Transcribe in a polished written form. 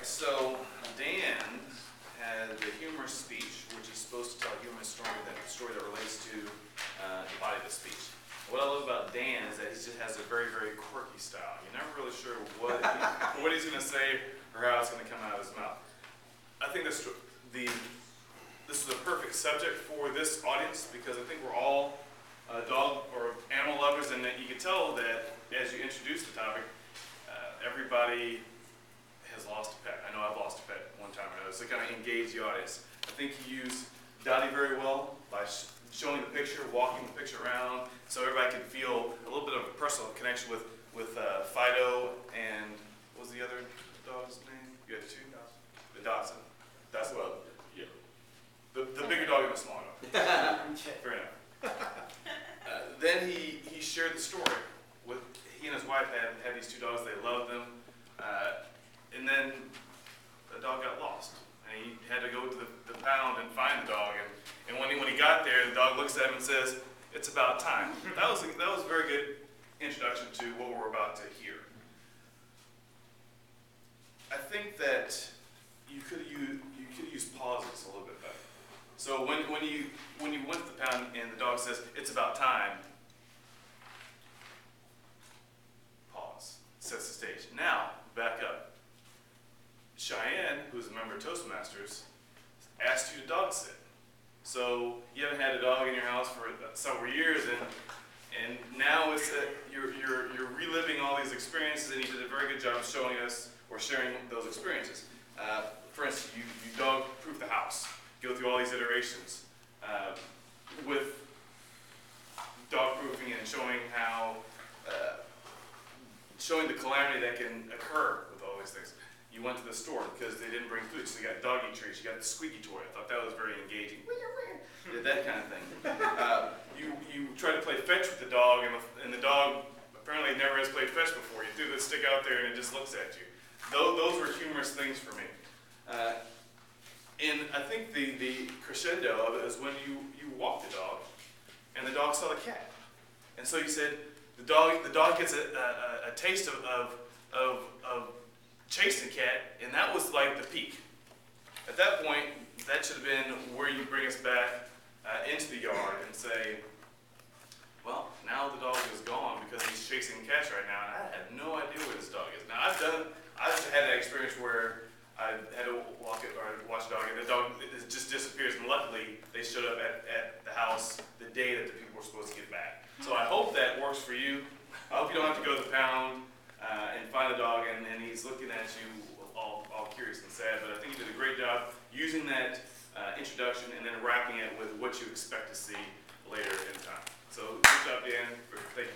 So Dan had a humorous speech, which is supposed to tell a humorous story that relates to the body of the speech. What I love about Dan is that he just has a very, very quirky style. You're never really sure what he's going to say or how it's going to come out of his mouth. I think this is a perfect subject for this audience because I think we're all dog or animal lovers, and that you can tell that as you introduce the topic, everybody has lost a pet. I know I've lost a pet one time or another, so kind of engage the audience. I think he used Dottie very well by showing the picture, walking the picture around, so everybody can feel a little bit of a personal connection with Fido and what was the other dog's name? You had two? The Dotson. That's well, yeah. The bigger dog and the smaller dog. Fair enough. Then he shared the story. He and his wife had these two dogs. They loved them. And then the dog got lost. And he had to go to the pound and find the dog. And when he got there, the dog looks at him and says, "It's about time." That was a very good introduction to what we're about to hear. I think that you could use pauses a little bit better. So when you went to the pound and the dog says, "It's about time," pause, sets the stage. Now, back up. Cheyenne, who's a member of Toastmasters, asked you to dog sit. So you haven't had a dog in your house for several years, and now it's you're reliving all these experiences, and you did a very good job showing us or sharing those experiences. For instance, you dog-proof the house. Go through all these iterations with dog-proofing and showing how showing the calamity that can occur with all these things. You went to the store because they didn't bring food, so you got doggy treats, you got the squeaky toy. I thought that was very engaging. Did that kind of thing. You try to play fetch with the dog, and the dog apparently never has played fetch before. You threw the stick out there and it just looks at you. Those were humorous things for me. And I think the crescendo of it is when you walk the dog, and the dog saw the cat. And so you said, the dog gets a taste of chasing the cat, and that was like the peak. At that point, that should have been where you bring us back into the yard and say, well, now the dog is gone because he's chasing cats right now, and I have no idea where this dog is. Now I've had that experience where I had to walk it or watch a dog, and the dog just disappears, and luckily they showed up at the house the day that the people were supposed to get back. So I hope that works for you. I hope you don't have to go to the pound and find a dog, and he's looking at you all curious and sad, but I think you did a great job using that introduction and then wrapping it with what you expect to see later in time. So good job, Dan. Thank you.